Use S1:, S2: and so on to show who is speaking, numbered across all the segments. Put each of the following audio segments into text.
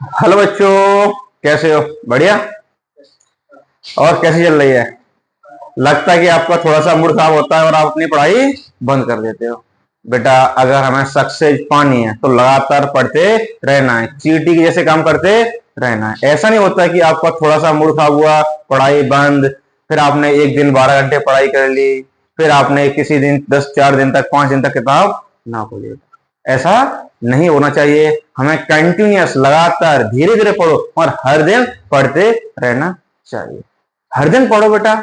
S1: Hello बच्चों, कैसे हो? बढ़िया। और कैसी चल रही है? लगता है कि आपका थोड़ा सा मूड खराब होता है और आप अपनी पढ़ाई बंद कर देते हो। बेटा, अगर हमें सक्सेस पानी है तो लगातार पढ़ते रहना है, चींटी के जैसे काम करते रहना है। ऐसा नहीं होता कि आपका थोड़ा सा मूड खराब हुआ, पढ़ाई बंद, फिर आपने एक दिन 12 घंटे पढ़ाई कर ली, फिर आपने किसी दिन 4 दिन तक 5 दिन तक किताब ना खोली। ऐसा नहीं होना चाहिए। हमें कंटिन्यूअस, लगातार, धीरे धीरे पढ़ो और हर दिन पढ़ते रहना चाहिए। हर दिन पढ़ो बेटा,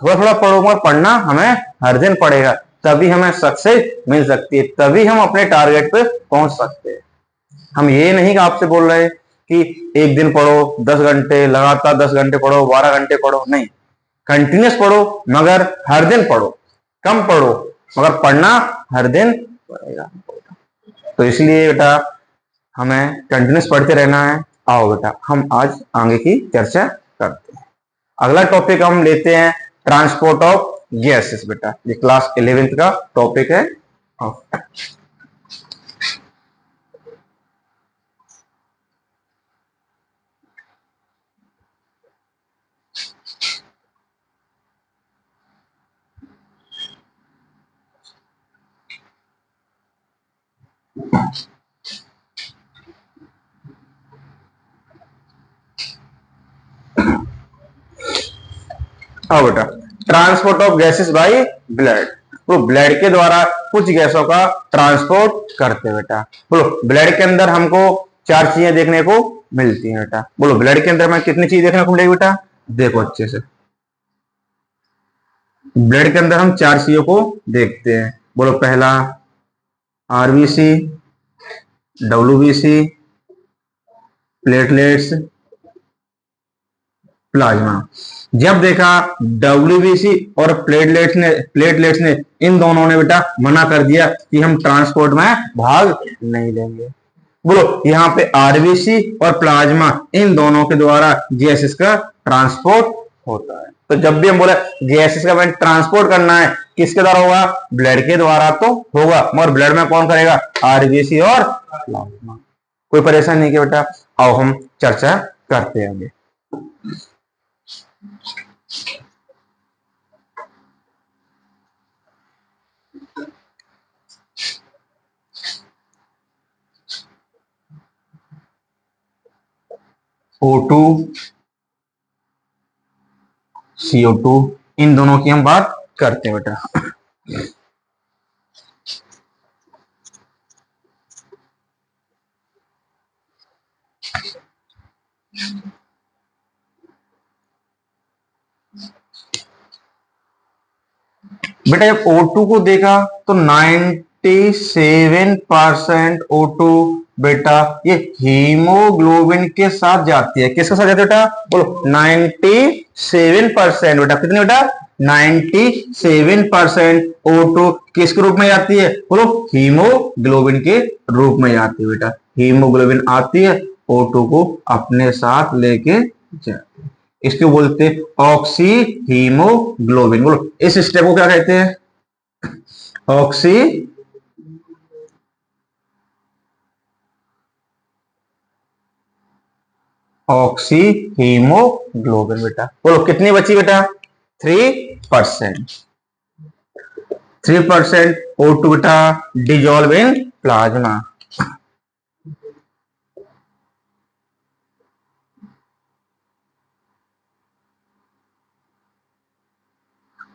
S1: थोड़ा थोड़ा पढ़ो, मगर पढ़ना हमें हर दिन पड़ेगा। तभी हमें सक्सेस मिल सकती है, तभी हम अपने टारगेट पे पहुंच सकते हैं। हम ये नहीं आपसे बोल रहे कि एक दिन पढ़ो 10 घंटे, लगातार 10 घंटे पढ़ो, 12 घंटे पढ़ो, नहीं। कंटिन्यूस पढ़ो, मगर हर दिन पढ़ो। कम पढ़ो, मगर पढ़ना हर दिन पड़ेगा। तो इसलिए बेटा, हमें कंटिन्यूस पढ़ते रहना है। आओ बेटा, हम आज आगे की चर्चा करते हैं। अगला टॉपिक हम लेते हैं ट्रांसपोर्ट ऑफ गैसेस। बेटा, ये क्लास 11th का टॉपिक है। आओ बेटा, transport of gases by blood. तो ब्लड के द्वारा कुछ गैसों का ट्रांसपोर्ट करते हैं बेटा। बोलो, ब्लड के अंदर हमको 4 चीजें देखने को मिलती हैं बेटा। बोलो, ब्लड के अंदर हमें कितनी चीज देखने को मिलेगी बेटा? देखो अच्छे से। ब्लड के अंदर हम 4 चीजों को देखते हैं। बोलो, पहला आरबीसी, डब्ल्यूबीसी, प्लेटलेट्स, प्लाज्मा। जब देखा डब्ल्यूबीसी और प्लेटलेट्स ने इन दोनों ने बेटा मना कर दिया कि हम ट्रांसपोर्ट में भाग नहीं लेंगे। बोलो, यहाँ पे आरबीसी और प्लाज्मा, इन दोनों के द्वारा गैसेस का ट्रांसपोर्ट होता है। तो जब भी हम बोले गैसेस का ट्रांसपोर्ट करना है, किसके द्वारा होगा? ब्लड के द्वारा तो होगा, मगर ब्लड में कौन करेगा? आरबीसी और प्लाज्मा। कोई परेशानी नहीं है बेटा। आओ हम चर्चा करते हैं आगे। O2, CO2, इन दोनों की हम बात करते हैं बेटा। बेटा, जब O2 को देखा तो 97% O2 बेटा ये हीमोग्लोबिन के साथ जाती है। किसके साथ जाती है बेटा? बोलो, 97% बेटा। कितने बेटा? 97% O2 किसके रूप में जाती है? बोलो, हीमोग्लोबिन के रूप में जाती है बेटा। हीमोग्लोबिन आती है, O2 को अपने साथ लेके जाती है। इसको बोलते हैं ऑक्सी हीमोग्लोबिन। बोलो, इस स्टेप को क्या कहते हैं? ऑक्सी ऑक्सी हीमोग्लोबिन बेटा। बोलो, कितनी बची बेटा? 3%। 3% O2 बेटा डिजोल्व इन प्लाज्मा।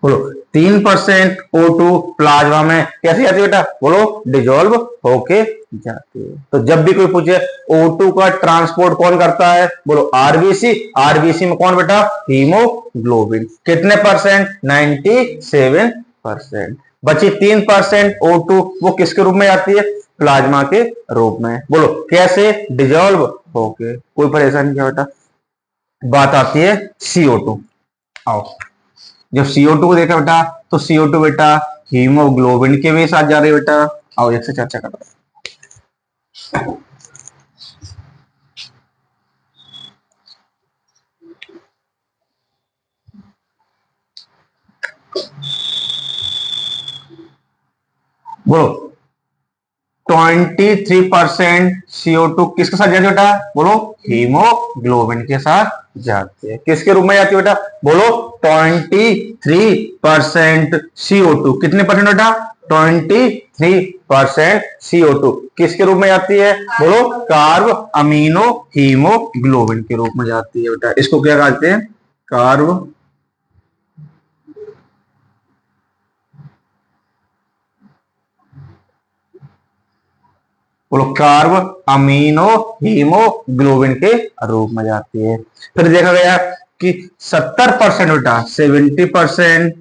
S1: बोलो, 3% O2 प्लाज्मा में कैसे जाती है बेटा? बोलो, डिजोल्व होके जाती है। तो जब भी कोई पूछे O2 का ट्रांसपोर्ट कौन करता है? बोलो, आरबीसी। आरबीसी में कौन बेटा? हीमोग्लोबिन। कितने परसेंट? 97%। बची 3% O2, वो किसके रूप में आती है? प्लाज्मा के रूप में। बोलो, कैसे? डिजोल्व होके। कोई परेशानी क्या बेटा? बात आती है CO2। आओ, जब CO2 को देखा बेटा तो CO2 बेटा हीमोग्लोबिन के भी साथ जा रही है बेटा। आओ एक से चर्चा करते हैं। बोलो, 23% CO2 किसके साथ जाती है बेटा? बोलो हीमोग्लोबिन के साथ जाती है। किसके रूप में जाती है बेटा? बोलो 23% CO2 कितने परसेंट बेटा? 23% CO2 किसके रूप में जाती है? बोलो कार्ब अमीनो हीमोग्लोबिन के रूप में जाती है बेटा। इसको क्या कहते हैं? कार्ब बोलो कार्ब अमीनो हीमोग्लोबिन के रूप में जाती है। फिर देखा गया कि 70% बेटा 70%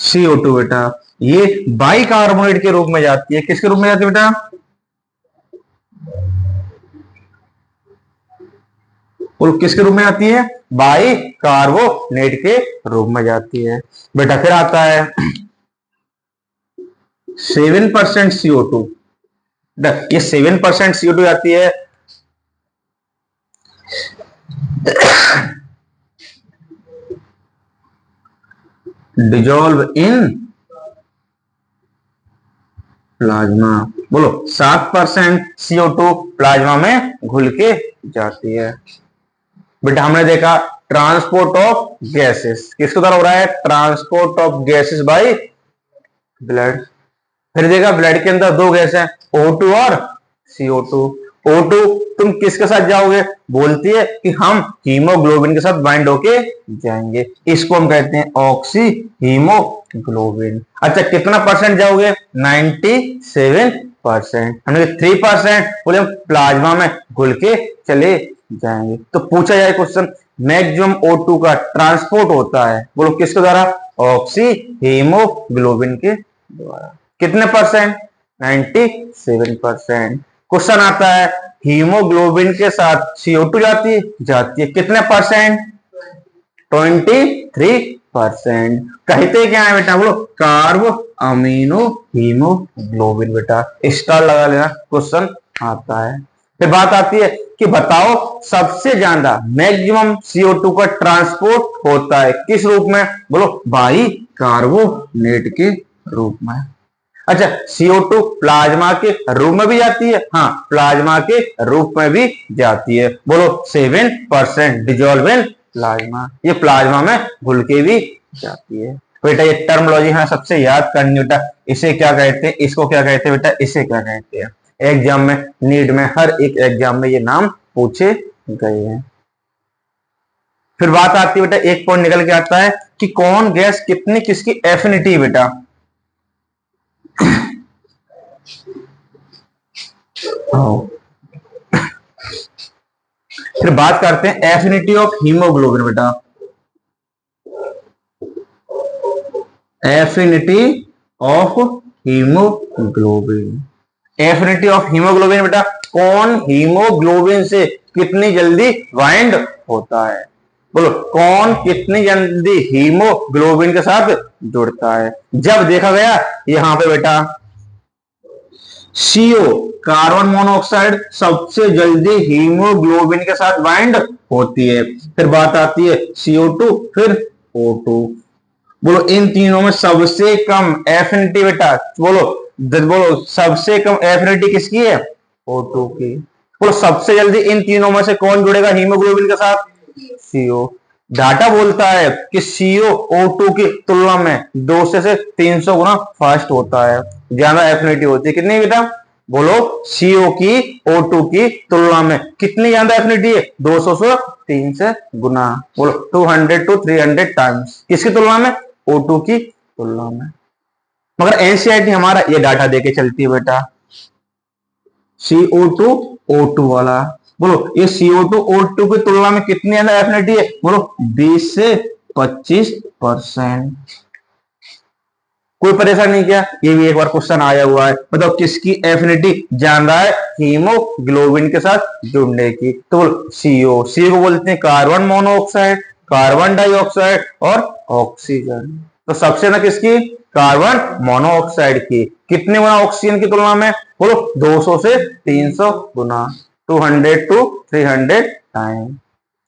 S1: CO2 बेटा ये बाइकार्बोनेट के रूप में जाती है। किसके रूप में जाती है बेटा? बोलो किसके रूप में जाती है? बाइकार्बोनेट के रूप में जाती है बेटा। फिर आता है 7% CO2। ये 7% CO2 आती है डिजोल्व इन प्लाज्मा। बोलो 7% CO2 प्लाज्मा में घुल के जाती है बेटा। हमने देखा ट्रांसपोर्ट ऑफ गैसेस किसके द्वारा हो रहा है? Transport of gases by blood. फिर देखा ब्लड के अंदर दो गैस हैं O2 और CO2। O2 तुम किसके साथ जाओगे? बोलती है कि हम हीमोग्लोबिन के साथ बाइंड होके जाएंगे। इसको हम कहते हैं ऑक्सी हीमोग्लोबिन। अच्छा कितना परसेंट जाओगे? 97%। हमने 3% बोले हम प्लाज्मा में घुल के चले जाएंगे। तो पूछा जाए क्वेश्चन मैक्सिमम O2 का ट्रांसपोर्ट होता है बोलो किसके द्वारा? ऑक्सी हीमोग्लोबिन के द्वारा। कितने परसेंट? 97%। क्वेश्चन आता है हीमोग्लोबिन के साथ CO2 जाती है? जाती है। कितने परसेंट? 23%। कहते क्या है बेटा? बोलो कार्ब अमीनो हीमोग्लोबिन बेटा। स्टार लगा लेना, क्वेश्चन आता है। फिर बात आती है कि बताओ सबसे ज्यादा मैक्सिमम CO2 का ट्रांसपोर्ट होता है किस रूप में? बोलो बाइकार्बोनेट के रूप में। अच्छा CO2 प्लाज्मा के रूप में भी जाती है? हाँ प्लाज्मा के रूप में भी जाती है। बोलो 7% डिजोल्व इन प्लाज्मा। ये प्लाज्मा में घुल के भी जाती है बेटा। ये टर्मोलॉजी है सबसे याद करनी बेटा। इसे क्या कहते हैं? इसको क्या कहते हैं बेटा? इसे क्या कहते हैं? एग्जाम में नीट में हर एक एग्जाम में ये नाम पूछे गए हैं। फिर बात आती है बेटा एक पॉइंट निकल के आता है कि कौन गैस कितनी किसकी एफिनिटी बेटा। फिर बात करते हैं एफिनिटी ऑफ हीमोग्लोबिन बेटा। Affinity of haemoglobin. Affinity of haemoglobin बेटा कौन हीमोग्लोबिन से कितनी जल्दी बाइंड होता है? बोलो कौन कितनी जल्दी हीमोग्लोबिन के साथ जुड़ता है? जब देखा गया यहां पे बेटा CO कार्बन मोनोऑक्साइड सबसे जल्दी हीमोग्लोबिन के साथ बाइंड होती है। फिर बात आती है CO2 फिर O2। बोलो इन तीनों में सबसे कम एफिनिटी बेटा बोलो सबसे कम एफिनिटी किसकी है? O2 की। बोलो सबसे जल्दी इन तीनों में से कौन जुड़ेगा हीमोग्लोबिन के साथ? CO। डाटा बोलता है कि CO O2 की तुलना में 200 से 300 गुना फास्ट होता है, ज्यादा एफिनिटी होती है। कितनी बेटा? बोलो CO की O2 की तुलना में कितनी ज्यादा एफिनिटी है? 200 से 300 गुना। बोलो 200 to 300 टाइम्स। किसकी तुलना में? O2 की तुलना में। मगर एनसीईआरटी हमारा ये डाटा देके चलती है बेटा CO2 O2 वाला। बोलो ये CO2 O2 की तुलना में कितनी ज्यादा एफिनिटी है? बोलो 20 से 25%। कोई परेशान नहीं किया? ये भी एक बार क्वेश्चन आया हुआ है। मतलब किसकी एफिनिटी ज्यादा है हीमोग्लोबिन के साथ जुड़ने की? तो बोलो CO। CO को बोलते हैं कार्बन मोनोऑक्साइड, कार्बन डाइऑक्साइड और ऑक्सीजन। तो सबसे ज्यादा किसकी? कार्बन मोनोऑक्साइड की। कितने गुना ऑक्सीजन की तुलना में? बोलो 200 से 300 गुना। 200 to 300 टाइम।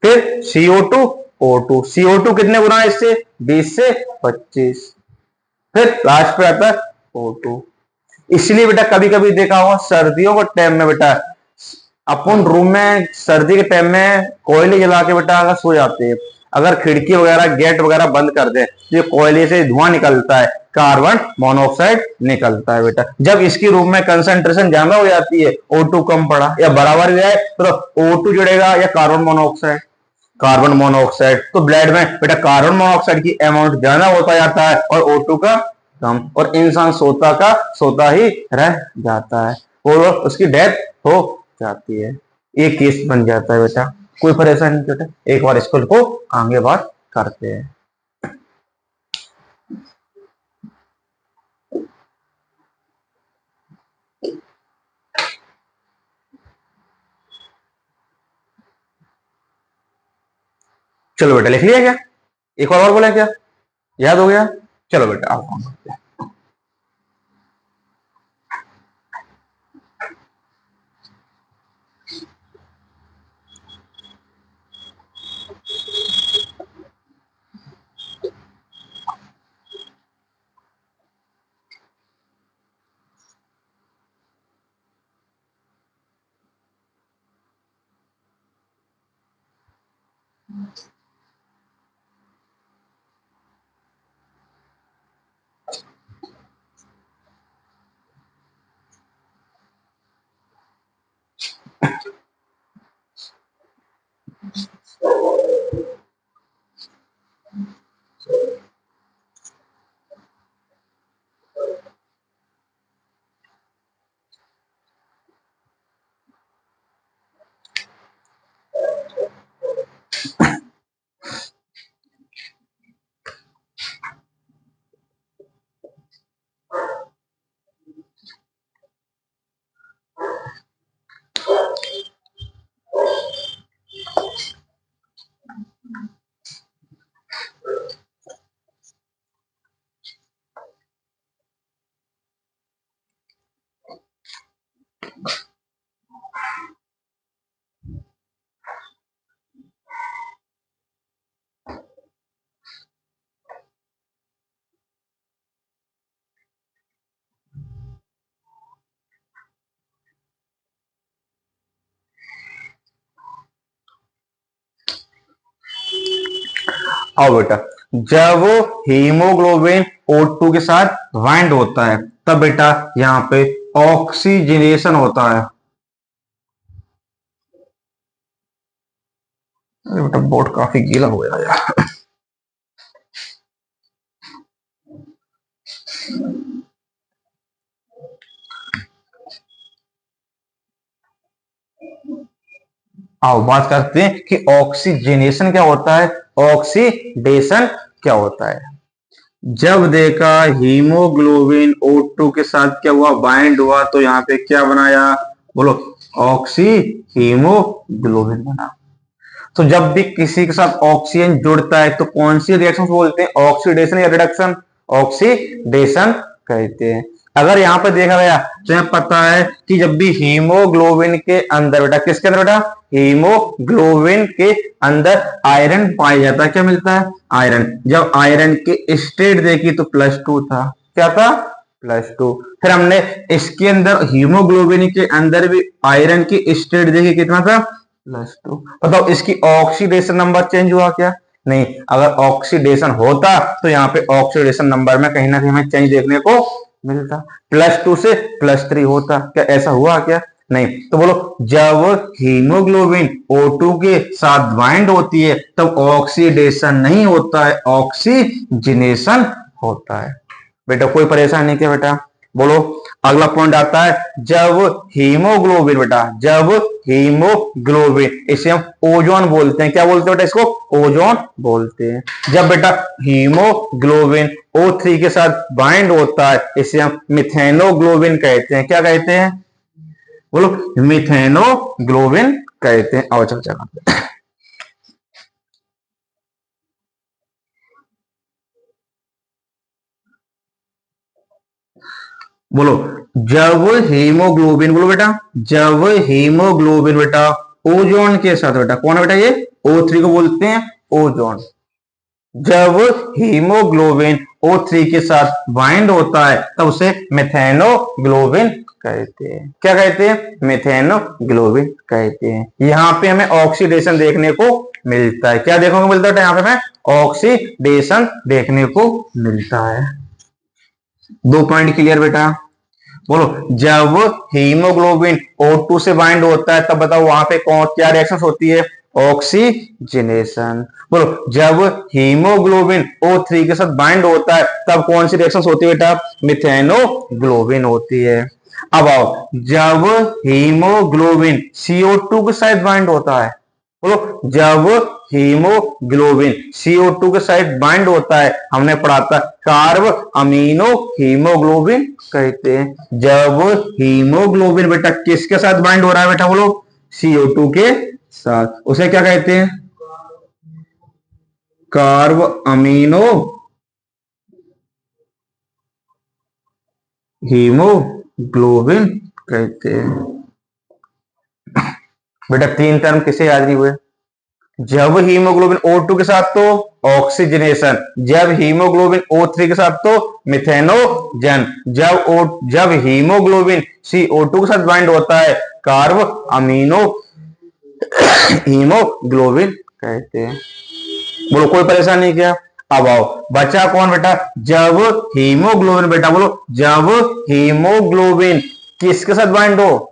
S1: फिर CO2 O2। CO2 कितने गुना है इससे? 20 से 25। फिर लास्ट पे आता है O2। इसलिए बेटा कभी कभी देखा होगा सर्दियों के टाइम में बेटा अपन रूम में सर्दी के टाइम में कोयले जला के बेटा अगर सो जाते हैं, अगर खिड़की वगैरह गेट वगैरह बंद कर दे तो ये कोयले से धुआं निकलता है, कार्बन मोनोऑक्साइड निकलता है बेटा। जब इसकी रूम में कंसंट्रेशन ज्यादा हो जाती है, O2 कम पड़ा या बराबर जाए तो O2 जुड़ेगा या कार्बन मोनोऑक्साइड, कार्बन मोनोऑक्साइड तो ब्लड में बेटा कार्बन मोनोऑक्साइड की अमाउंट ज्यादा होता जाता है और O2 का कम, और इंसान सोता का सोता ही रह जाता है और उसकी डेथ हो जाती है। ये केस बन जाता है बेटा, कोई परेशानी नहीं बेटा, एक बार इसको को आगे बात करते हैं। चलो बेटा लिख लिया क्या, एक और बोला क्या, याद हो गया? चलो बेटा आप काम करते हैं। आओ बेटा, जब हीमोग्लोबिन O2 के साथ बाइंड होता है तब बेटा यहाँ पे ऑक्सीजनेशन होता है। अरे बेटा बोर्ड काफी गीला हो गया यार। आओ बात करते हैं कि ऑक्सीजनेशन क्या होता है, ऑक्सीडेशन क्या होता है। जब देखा हीमोग्लोबिन O2 के साथ क्या हुआ, बाइंड हुआ, तो यहाँ पे क्या बनाया, बोलो, ऑक्सी हीमोग्लोबिन बना। तो जब भी किसी के साथ ऑक्सीजन जुड़ता है तो कौन सी रिएक्शन बोलते हैं, ऑक्सीडेशन या रिडक्शन, ऑक्सीडेशन कहते हैं। अगर यहाँ पर देखा गया तो यहाँ पता है कि जब भी हीमोग्लोबिन के अंदर बेटा, किसके अंदर बेटा, हीमोग्लोबिन के अंदर आयरन पाया जाता है, क्या मिलता है, आयरन। जब आयरन की स्टेट देखी तो +2 था, क्या था, +2। फिर हमने इसके अंदर हीमोग्लोबिन के अंदर भी आयरन की स्टेट देखी, कितना था, +2। बताओ इसकी ऑक्सीडेशन नंबर चेंज हुआ क्या, नहीं। अगर ऑक्सीडेशन होता तो यहाँ पे ऑक्सीडेशन नंबर में कहीं ना कहीं हमें चेंज देखने को मिलता, +2 से +3 होता, क्या ऐसा हुआ क्या, नहीं। तो बोलो, जब हीमोग्लोबिन O2 के साथ बाइंड होती है तब ऑक्सीडेशन नहीं होता है, ऑक्सीजनेशन होता है। बेटा कोई परेशानी नहीं क्या बेटा, बोलो। अगला पॉइंट आता है, जब हीमोग्लोबिन बेटा, जब हीमोग्लोबिन, इसे हम ओजोन बोलते हैं, क्या बोलते हैं बेटा, इसको ओजोन बोलते हैं। जब बेटा हीमोग्लोबिन O3 के साथ बाइंड होता है इसे हम मिथेनोग्लोबिन कहते हैं, क्या कहते हैं, बोलो, मिथेनोग्लोबिन कहते हैं। आओ चर्चा करते हैं। बोलो, जब हीमोग्लोबिन, बोलो बेटा, जब हीमोग्लोबिन बेटा ओजोन के साथ बेटा, कौन है बेटा, ये O3 को बोलते हैं ओजोन। जब हीमोग्लोबिन O3 के साथ बाइंड होता है तब उसे मेथेनोग्लोबिन कहते हैं। क्या कहते हैं? मेथेनोग्लोबिन कहते हैं। यहाँ पे हमें ऑक्सीडेशन देखने को मिलता है। क्या देखने को मिलता है? यहाँ पे हमें ऑक्सीडेशन देखने को मिलता है। 2 पॉइंट क्लियर बेटा? बोलो, जब हीमोग्लोबिन O2 से बाइंड होता है तब बताओ वहां पे कौन क्या रिएक्शन होती है? ऑक्सीजनेशन। बोलो, जब हीमोग्लोबिन O3 के साथ बाइंड होता है तब कौन सी रिएक्शन होती है बेटा? मिथेनोग्लोबिन होती है। अब आओ, जब हीमोग्लोबिन CO2 के साथ बाइंड होता है, बोलो, जब हीमोग्लोबिन CO2 के साथ बाइंड होता है, हमने पढ़ा था कार्ब अमीनो हीमोग्लोबिन कहते हैं। जब हीमोग्लोबिन बेटा किसके साथ बाइंड हो रहा है बेटा? बोलो, CO2 के साथ, उसे क्या कहते हैं? कार्ब अमीनो हीमोग्लोबिन कहते हैं। बेटा 3 टर्म किसे याद नहीं हुए? जब हीमोग्लोबिन O2 के साथ तो ऑक्सीजनेशन, जब हीमोग्लोबिन O3 के साथ तो मिथेनोजन, जब हीमोग्लोबिन CO2 के साथ बाइंड होता है कार्ब अमीनो हीमोग्लोबिन कहते हैं। बोलो, कोई परेशानी नहीं क्या? अब आओ, बचा कौन बेटा? जब हीमोग्लोबिन बेटा, बोलो, जब हीमोग्लोबिन किसके साथ बाइंड हो?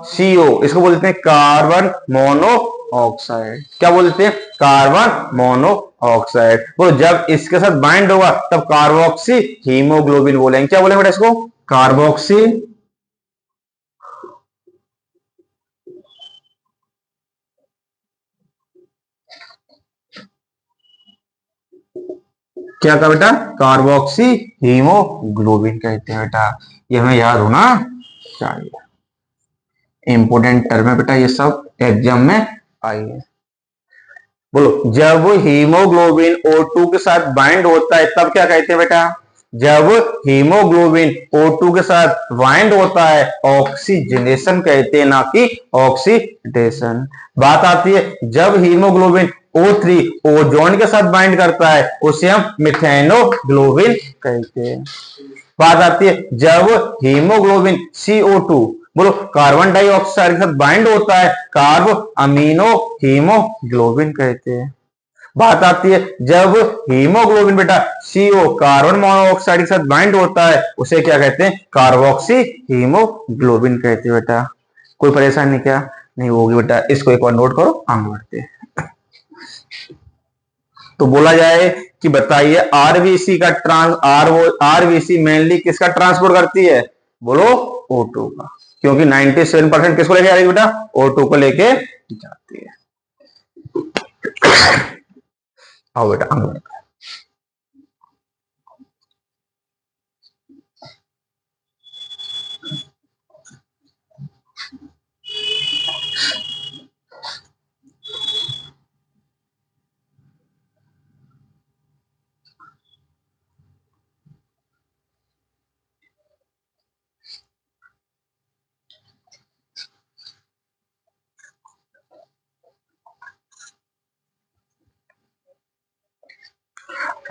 S1: CO, इसको बोलते हैं कार्बन मोनो ऑक्साइड। क्या बोलते हैं? Carbon mono oxide. बोलो, जब इसके साथ बाइंड होगा तब कार्बोक्सी हीमोग्लोबिन बोलेंगे। क्या बोलेंगे बेटा इसको? कार्बोक्सी क्या कहा बेटा? कार्बोक्सी हीमोग्लोबिन कहते हैं बेटा। ये हमें याद होना चाहिए, इंपोर्टेंट टर्म है बेटा, ये सब एग्जाम में आई है। बोलो, जब हीमोग्लोबिन O2 के साथ बाइंड होता है तब क्या कहते हैं बेटा? जब हीमोग्लोबिन O2 के साथ बाइंड होता है ऑक्सीजनेशन कहते हैं, ना कि ऑक्सीडेशन। बात आती है, जब हीमोग्लोबिन O3 ओजोन के साथ बाइंड करता है उसे हम मिथेनोग्लोबिन कहते हैं। बात आती है, जब हीमोग्लोबिन CO2, बोलो, कार्बन डाइऑक्साइड के साथ बाइंड होता है कार्ब अमीनो हीमोग्लोबिन कहते हैं। बात आती है, जब हीमोग्लोबिन बेटा CO कार्बन मोनोऑक्साइड के साथ बाइंड होता है उसे क्या कहते हैं? कार्बोक्सी हीमोग्लोबिन कहते हैं बेटा। कोई परेशानी क्या नहीं होगी बेटा? इसको एक बार नोट करो, आगे बढ़ते हैं। तो बोला जाए कि बताइए आरबीसी का आरबीसी मेनली किसका ट्रांसपोर्ट करती है? बोलो, O2 का, क्योंकि 97% किसको लेके आ रही है बेटा? O2 को लेके जाती है। आओ बेटा,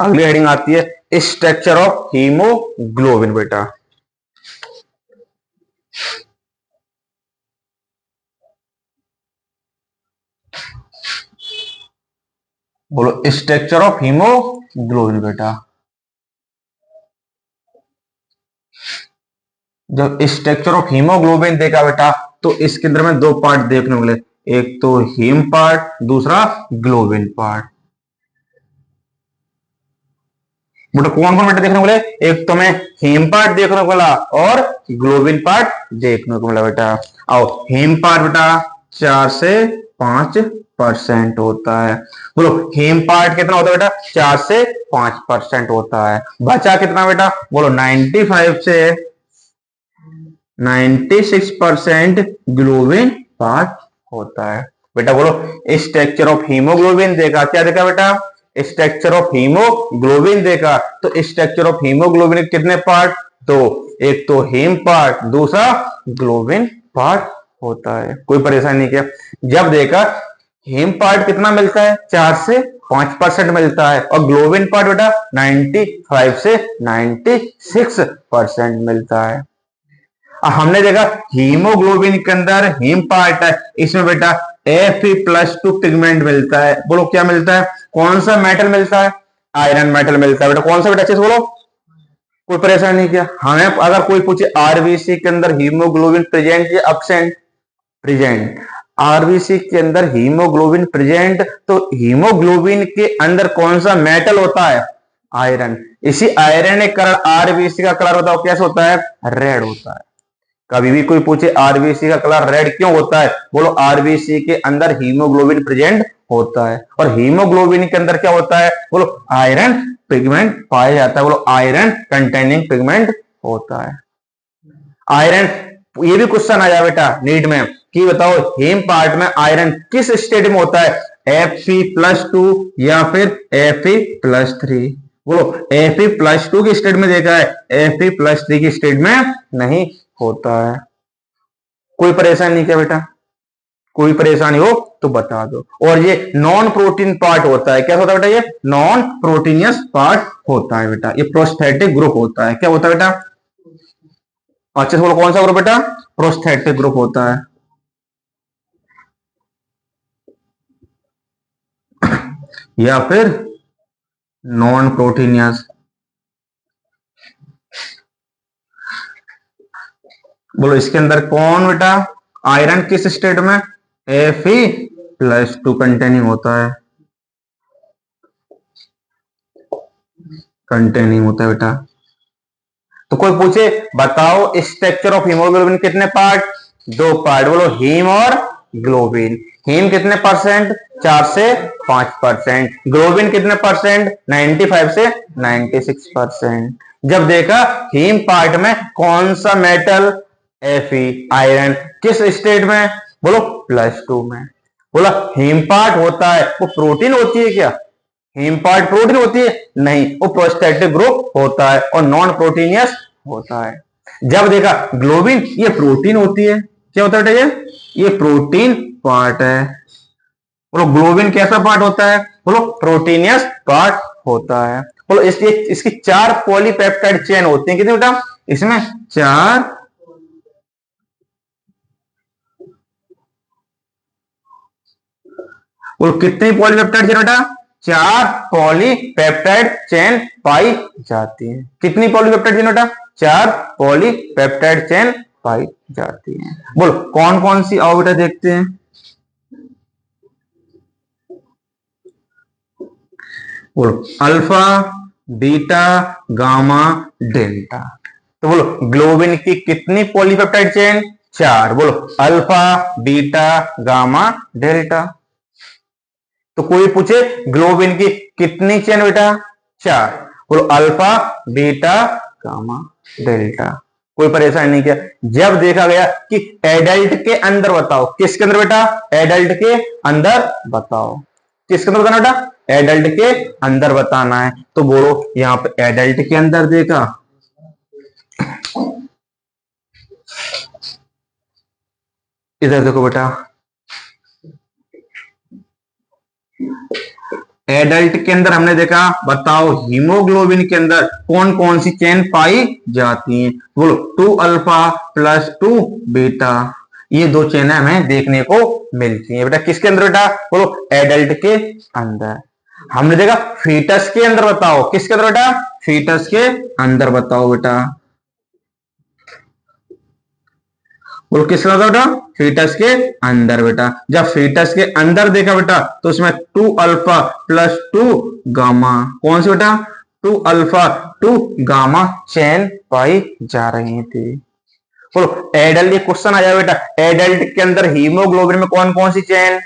S1: अगली हेडिंग आती है स्ट्रक्चर ऑफ हीमोग्लोबिन बेटा। बोलो, स्ट्रक्चर ऑफ हीमोग्लोबिन बेटा। जब स्ट्रक्चर ऑफ हीमोग्लोबिन देखा बेटा तो इसके अंदर में 2 पार्ट देखने को मिले, एक तो हीम पार्ट, दूसरा ग्लोबिन पार्ट। बेटा कौन कौन बेटा देखने को मिले? एक तो मैं हीम पार्ट देखने को मिला और ग्लोबिन पार्ट देखने को मिला बेटा। आओ, हीम पार्ट बेटा 4 से 5% होता है। बोलो, हीम पार्ट कितना होता है बेटा? 4 से 5% होता है। बचा कितना बेटा? बोलो, 95 से 96% ग्लोबिन पार्ट होता है बेटा। बोलो, स्ट्रक्चर ऑफ हीमोग्लोबिन देखा, क्या देखा बेटा? स्ट्रक्चर ऑफ हीमोग्लोबिन देखा। तो स्ट्रक्चर ऑफ हीमोग्लोबिन कितने पार्ट? 2, एक तो हीम पार्ट, दूसरा ग्लोबिन पार्ट होता है। कोई परेशानी क्या? जब देखा हीम पार्ट कितना मिलता है? 4 से 5% मिलता है, और ग्लोबिन पार्ट बेटा 95 से 96% मिलता है। हमने देखा हीमोग्लोबिन के अंदर हीम पार्ट है, इसमें बेटा Fe+2 पिगमेंट मिलता है। बोलो क्या मिलता है? कौन सा मेटल मिलता है? आयरन मेटल मिलता है बेटा। कौन सा बेटा? अच्छे से बोलो, कोई परेशानी नहीं किया। हमें अगर कोई पूछे आरबीसी के अंदर हीमोग्लोबिन प्रेजेंट या एब्सेंट? प्रेजेंट। आरबीसी के अंदर हीमोग्लोबिन प्रेजेंट, तो हीमोग्लोबिन के अंदर कौन सा मेटल होता है? आयरन। इसी आयरन के कारण आरबीसी का कलर बताओ कैसे होता है? रेड होता है। कभी भी कोई पूछे आरबीसी का कलर रेड क्यों होता है? बोलो आरबीसी के अंदर हीमोग्लोबिन प्रेजेंट होता है, और हीमोग्लोबिन के अंदर क्या होता है? बोलो आयरन पिगमेंट पाया जाता है। बोलो आयरन कंटेनिंग पिगमेंट होता है। आयरन, ये भी क्वेश्चन आया बेटा नीट में कि बताओ हीम पार्ट में आयरन किस स्टेट में होता है? Fe+2 या फिर Fe+3? बोलो Fe+2 की स्टेट में देखा है, Fe+3 की स्टेट में नहीं होता है। कोई परेशानी नहीं क्या बेटा? कोई परेशानी हो तो बता दो। और ये नॉन प्रोटीन पार्ट होता है। क्या होता है बेटा? ये नॉन प्रोटीनियस पार्ट होता है बेटा। ये प्रोस्थेटिक ग्रुप होता है। क्या होता है बेटा? अच्छे से बोलो, कौन सा ग्रुप बेटा? प्रोस्थेटिक ग्रुप होता है। या फिर नॉन प्रोटीनियस। बोलो इसके अंदर कौन बेटा? आयरन किस स्टेट में? Fe+2 कंटेनिंग होता है। कंटेनिंग होता है बेटा। तो कोई पूछे बताओ स्ट्रक्चर ऑफ हीमोग्लोबिन कितने पार्ट? 2 पार्ट। बोलो हीम और ग्लोबिन। हीम कितने परसेंट? 4 से 5%। ग्लोबिन कितने परसेंट? 95 से 96%। जब देखा हीम पार्ट में कौन सा मेटल? Fe आयरन किस स्टेट में? बोलो +2 में। बोला हीम पार्ट होता है वो प्रोटीन होती है क्या? हीम पार्ट प्रोटीन होती है? नहीं, वो प्रोस्थेटिक ग्रुप होता है और नॉन प्रोटीनियस होता है। जब देखा ग्लोबिन, ये प्रोटीन होती है। क्या होता है ये प्रोटीन पार्ट है। बोलो ग्लोबिन कैसा पार्ट होता है? बोलो प्रोटीनियस पार्ट होता है। बोलो इसकी 4 पॉलीपेप्टाइड चेन होती है। कितनी बेटा? इसमें 4। बोलो कितनी पॉलीपेप्टाइड चेन बेटा? 4 पॉलीपेप्टाइड चेन पाई जाती है। कितनी पॉलीपेप्टाइड चेन बेटा? 4 पॉलीपेप्टाइड चेन पाई जाती है। बोलो कौन कौन सी? आओ बेटा देखते हैं। बोलो अल्फा, बीटा, गामा, डेल्टा। तो बोलो ग्लोबिन की कितनी पॉलीपेप्टाइड चेन? 4। बोलो अल्फा, बीटा, गामा, डेल्टा। तो कोई पूछे ग्लोबिन की कितनी चेन बेटा? 4। बोलो अल्फा, बीटा, गामा, डेल्टा। कोई परेशानी नहीं किया। जब देखा गया कि एडल्ट के अंदर बताओ, किसके अंदर बेटा? एडल्ट के अंदर बताओ। किसके अंदर बताना बेटा? एडल्ट के अंदर बताना है। तो बोलो यहां पे एडल्ट के अंदर देखा, इधर देखो बेटा, एडल्ट के अंदर हमने देखा, बताओ हीमोग्लोबिन के अंदर कौन कौन सी चेन पाई जाती हैं? बोलो 2 अल्फा प्लस 2 बीटा। ये 2 चेन हमें देखने को मिलती हैं बेटा। किसके अंदर बेटा? बोलो एडल्ट के अंदर। हमने देखा फीटस के अंदर बताओ। किसके अंदर बेटा? फीटस के अंदर बताओ बेटा। बोलो किसका बेटा? फीटस के अंदर बेटा। जब फीटस के अंदर देखा बेटा तो उसमें 2 अल्फा प्लस 2 गामा, कौन सी बेटा? 2 अल्फा 2 गामा चेन पाई जा रही थी। बोलो एडल्ट, ये क्वेश्चन आया बेटा, एडल्ट के अंदर हीमोग्लोबिन में कौन कौन सी चेन?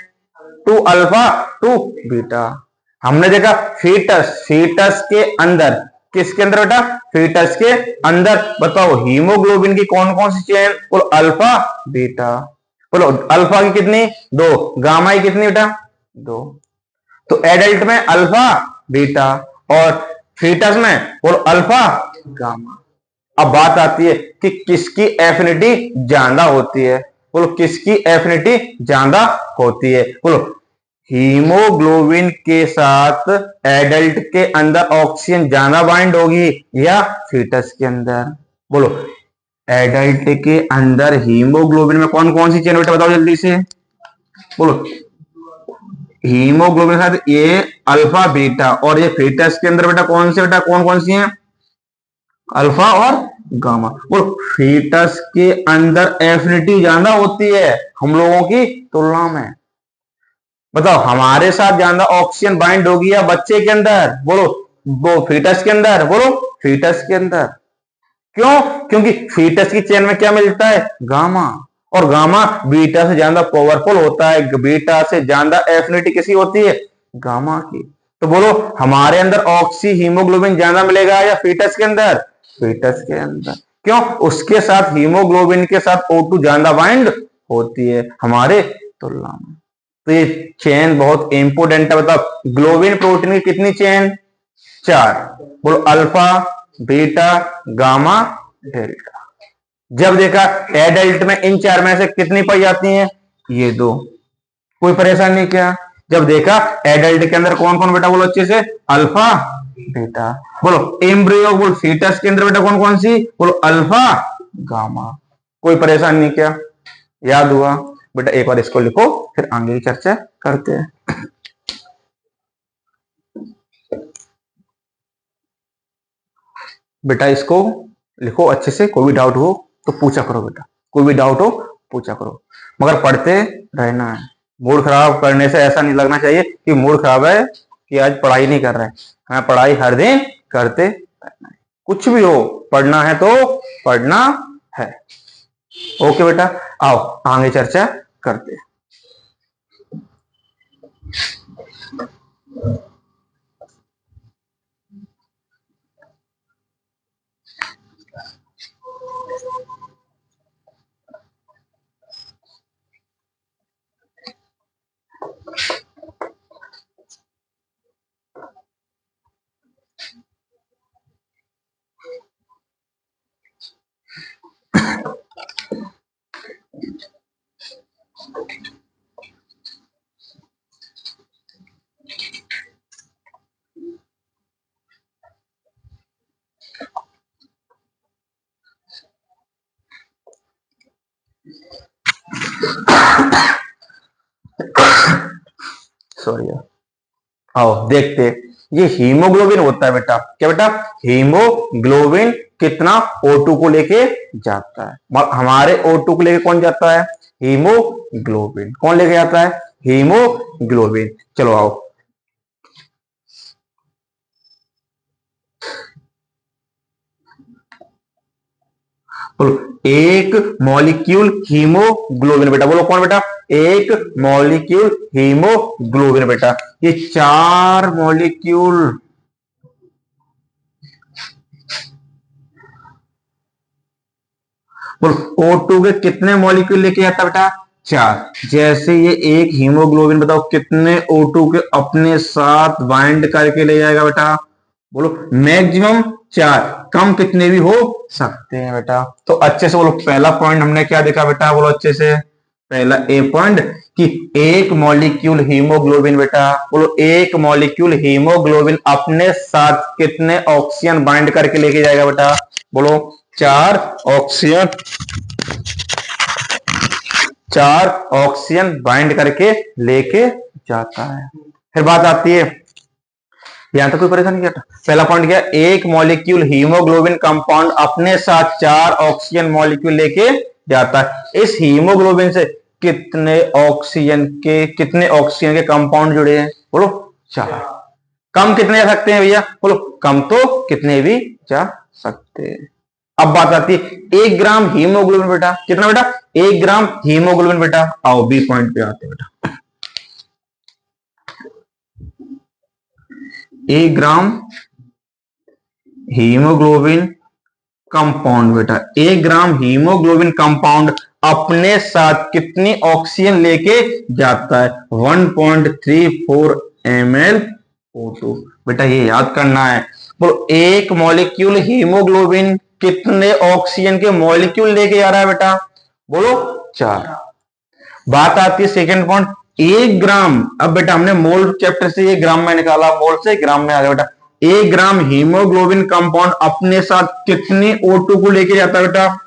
S1: 2 alpha 2 beta. हमने देखा फीटस के अंदर, किसके अंदर बेटा? फीटस के अंदर बताओ हीमोग्लोबिन की कौन कौन सी चेन? बोलो अल्फा, बीटा। बोलो अल्फा की कितनी? 2। गामा की कितनी बेटा? 2। तो एडल्ट में अल्फा, बीटा, और फीटस में बोलो अल्फा, गामा। अब बात आती है कि किसकी एफिनिटी ज्यादा होती है। बोलो किसकी एफिनिटी ज्यादा होती है? बोलो हीमोग्लोबिन के साथ एडल्ट के अंदर ऑक्सीजन ज्यादा बाइंड होगी या फीटस के अंदर? बोलो, एडल्ट के अंदर हीमोग्लोबिन में कौन कौन सी चेन बेटा बताओ जल्दी से, बोलो। हीमोग्लोबिन के साथ ये अल्फा बीटा, और ये फीटस के अंदर बेटा कौन से, बेटा कौन कौन सी हैं? अल्फा और गामा। बोलो, फीटस के अंदर एफिनिटी ज्यादा होती है हम लोगों की तुलना में। बताओ, हमारे साथ ज्यादा ऑक्सीजन बाइंड होगी या बच्चे के अंदर? बोलो, वो फीटस के अंदर। बोलो, फीटस के अंदर। क्यों? क्योंकि फीटस की चेन में क्या मिलता है? गामा, और गामा बीटा से ज्यादा पावरफुल होता है, बीटा से ज्यादा एफिनिटी किसी होती है? गामा की। तो बोलो, हमारे अंदर ऑक्सी हीमोग्लोबिन ज्यादा मिलेगा या फीटस के अंदर? फीटस के अंदर। क्यों? उसके साथ हीमोग्लोबिन के साथ O2 ज्यादा बाइंड होती है हमारे तुलना में। तो ये चेन बहुत इंपोर्टेंट है। बताओ, ग्लोबिन प्रोटीन की कितनी चेन? 4। बोलो, अल्फा, बीटा, गामा, डेल्टा। जब देखा एडल्ट में इन 4 में से कितनी पाई जाती हैं? ये 2। कोई परेशानी नहीं क्या? जब देखा एडल्ट के अंदर कौन कौन बेटा, बोलो अच्छे से, अल्फा, बीटा। बोलो, एम्ब्रियो, बोलो फीटस के अंदर बेटा कौन कौन सी? बोलो, अल्फा, गामा। कोई परेशानी नहीं क्या? याद हुआ बेटा? एक बार इसको लिखो, फिर आगे की चर्चा करते हैं। बेटा इसको लिखो अच्छे से, कोई भी डाउट हो तो पूछा करो बेटा, कोई भी डाउट हो पूछा करो, मगर पढ़ते रहना है। मूड खराब करने से ऐसा नहीं लगना चाहिए कि मूड खराब है कि आज पढ़ाई नहीं कर रहे हैं। हमें पढ़ाई हर दिन करते रहना है, कुछ भी हो पढ़ना है तो पढ़ना है। ओके बेटा, आओ आगे चर्चा करते हैं। सॉरी यार, आओ देखते। ये हीमोग्लोबिन होता है बेटा, क्या बेटा? हीमोग्लोबिन कितना O2 को लेके जाता है? हमारे O2 को लेके कौन जाता है? हीमोग्लोबिन। कौन लेके जाता है? हीमोग्लोबिन। चलो आओ, एक मॉलिक्यूल हीमोग्लोबिन बेटा, बोलो कौन बेटा? एक मॉलिक्यूल हीमोग्लोबिन बेटा। ये 4 मॉलिक्यूल, बोलो O2 के कितने मॉलिक्यूल लेके जाता बेटा? 4। जैसे ये एक हीमोग्लोबिन बताओ कितने O2 के अपने साथ बाइंड करके ले जाएगा बेटा? बोलो, मैक्सिमम 4, कम कितने भी हो सकते हैं बेटा। तो अच्छे से बोलो, पहला पॉइंट हमने क्या देखा बेटा? बोलो अच्छे से, पहला ए पॉइंट कि एक मॉलिक्यूल हीमोग्लोबिन बेटा, बोलो एक मॉलिक्यूल हीमोग्लोबिन अपने साथ कितने ऑक्सीजन बाइंड करके लेके जाएगा बेटा? बोलो 4 ऑक्सीजन, 4 ऑक्सीजन बाइंड करके लेके जाता है। फिर बात आती है, यहां तक कोई परेशानी क्या? पहला पॉइंट क्या? एक मॉलिक्यूल हीमोग्लोबिन कंपाउंड अपने साथ 4 ऑक्सीजन मॉलिक्यूल लेके जाता है। इस हीमोग्लोबिन से कितने ऑक्सीजन के कंपाउंड जुड़े हैं? बोलो 4। कम कितने जा सकते हैं भैया? बोलो कम तो कितने भी जा सकते हैं। अब बात आती है 1 ग्राम हीमोग्लोबिन बेटा, कितना बेटा? 1 ग्राम हीमोग्लोबिन बेटा। आओ बी पॉइंट पे आते हैं बेटा। 1 ग्राम हीमोग्लोबिन कंपाउंड बेटा, 1 ग्राम हीमोग्लोबिन कंपाउंड अपने साथ कितनी ऑक्सीजन लेके जाता है? 1.34 ml O2 बेटा, ये याद करना है। बोलो, एक मॉलिक्यूल हीमोग्लोबिन कितने ऑक्सीजन के मॉलिक्यूल लेके जा रहा है बेटा? बोलो 4। बात आती है सेकेंड पॉइंट, एक ग्राम, अब बेटा हमने मोल चैप्टर से ये ग्राम में निकाला, मोल से ग्राम में आ गया बेटा। एक ग्राम हीमोग्लोबिन कंपाउंड अपने साथ कितनी O2 को लेके जाता है बेटा?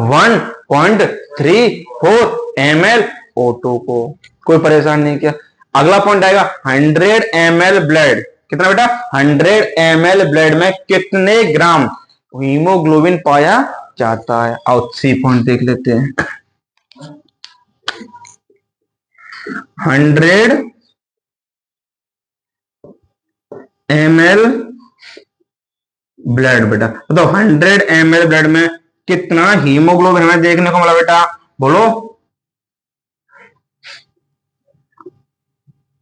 S1: 1.34 ml O2 को। कोई परेशान नहीं किया। अगला पॉइंट आएगा 100 ml ब्लड, कितना बेटा? 100 ml ब्लड में कितने ग्राम हीमोग्लोबिन पाया जाता है? और सी पॉइंट देख लेते हैं। 100 ml ब्लड बेटा, तो 100 ml ब्लड में कितना हीमोग्लोबिन हमें देखने को मिला बेटा? बोलो।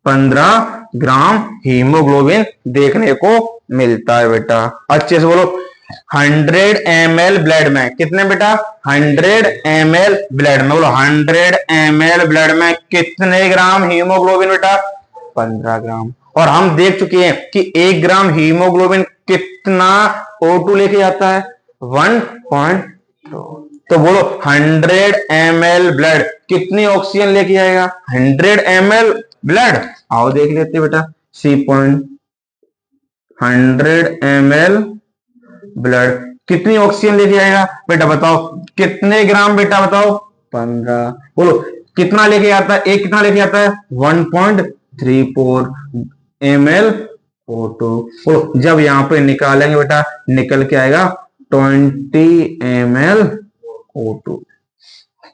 S1: 15 ग्राम हीमोग्लोबिन देखने को मिलता है बेटा। अच्छे से बोलो। 100 ml ब्लड में कितने बेटा? 100 ml ब्लड में, बोलो 100 ml ब्लड में कितने ग्राम हीमोग्लोबिन बेटा? 15 ग्राम। और हम देख चुके हैं कि 1 ग्राम हीमोग्लोबिन कितना O2 लेके जाता है? 1.2। तो बोलो 100 ml ब्लड कितनी ऑक्सीजन लेके आएगा? 100 ml ब्लड। आओ देख लेते बेटा सी पॉइंट। 100 ml ब्लड कितनी ऑक्सीजन लेके आएगा बेटा? बताओ कितने ग्राम बेटा? बताओ 15। बोलो कितना लेके आता है? एक कितना लेके आता है? 1.34 ml O2। बोलो जब यहां पे निकालेंगे बेटा, निकल के आएगा 20 ml O2।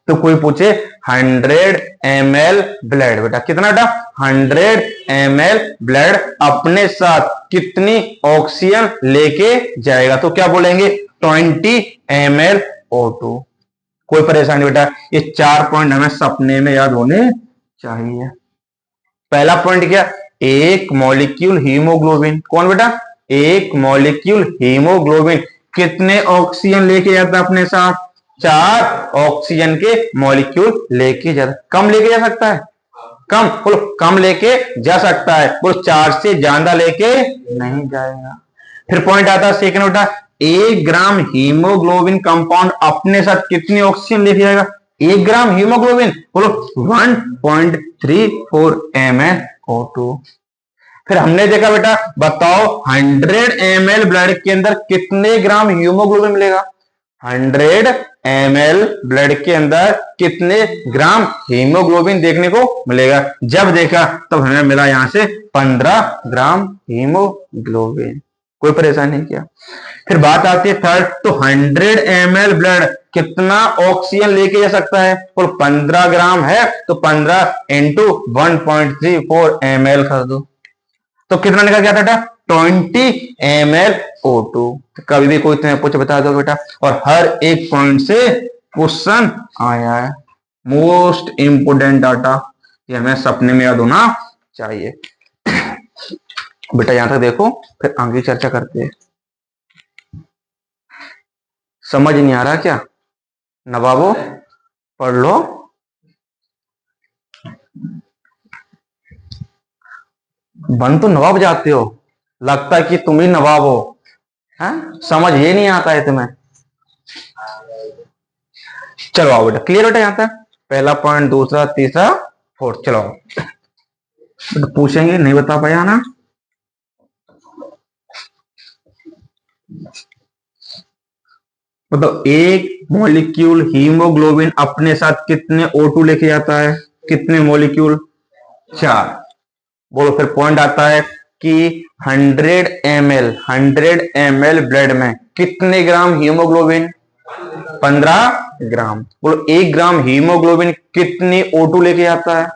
S1: तो कोई पूछे 100 ml ब्लड बेटा कितना बेटा? 100 ml ब्लड अपने साथ कितनी ऑक्सीजन लेके जाएगा? तो क्या बोलेंगे? 20 ml O2। कोई परेशानी बेटा? ये 4 पॉइंट हमें सपने में याद होने चाहिए। पहला पॉइंट क्या? एक मॉलिक्यूल हीमोग्लोबिन, कौन बेटा? एक मॉलिक्यूल हीमोग्लोबिन कितने ऑक्सीजन लेके जाता है अपने साथ? 4 ऑक्सीजन के मॉलिक्यूल लेके जाता। कम लेके जा सकता है? कम, बोलो कम लेके जा सकता है। बोलो 4 से ज्यादा लेके नहीं जाएगा। फिर पॉइंट आता है सेकंड बेटा, 1 ग्राम हीमोग्लोबिन कंपाउंड अपने साथ कितनी ऑक्सीजन लेके जाएगा? 1 ग्राम हीमोग्लोबिन, बोलो 1.34 ml O2। फिर हमने देखा बेटा, बताओ 100 ml ब्लड के अंदर कितने ग्राम हीमोग्लोबिन मिलेगा? 100 ml ब्लड के अंदर कितने ग्राम हीमोग्लोबिन देखने को मिलेगा? जब देखा तब हमें मिला यहां से 15 ग्राम हीमोग्लोबिन। कोई परेशानी नहीं किया। फिर बात आती है थर्ड, तो 100 ml ब्लड कितना ऑक्सीजन लेके जा सकता है? और 15 ग्राम है तो 15 इंटू 1.34 ml कर दो, तो कितना निकल गया बेटा? 20 ml O2। तो कभी भी कोई तुम्हें पूछ बता दो बेटा, और हर एक पॉइंट से क्वेश्चन आया है। मोस्ट इंपोर्टेंट डाटा, ये हमें सपने में याद होना चाहिए बेटा। यहां तक देखो, फिर आगे चर्चा करते हैं। समझ नहीं आ रहा क्या नवाबो? पढ़ लो। बन तो नवाब जाते हो, लगता है कि तुम ही नवाब हो, है? समझ ये नहीं आता है तुम्हें। चलो आओ बेटा, क्लियर बेटा यहां तक? पहला पॉइंट, दूसरा, तीसरा, फोर्थ। चलो बेटा, पूछेंगे नहीं बता पाया ना? मतलब एक मॉलिक्यूल हीमोग्लोबिन अपने साथ कितने O2 लेके जाता है? कितने मॉलिक्यूल? 4। बोलो फिर पॉइंट आता है कि 100 ml ब्लड में कितने ग्राम हीमोग्लोबिन? 15 ग्राम। बोलो 1 ग्राम हीमोग्लोबिन कितनी O2 लेके जाता है?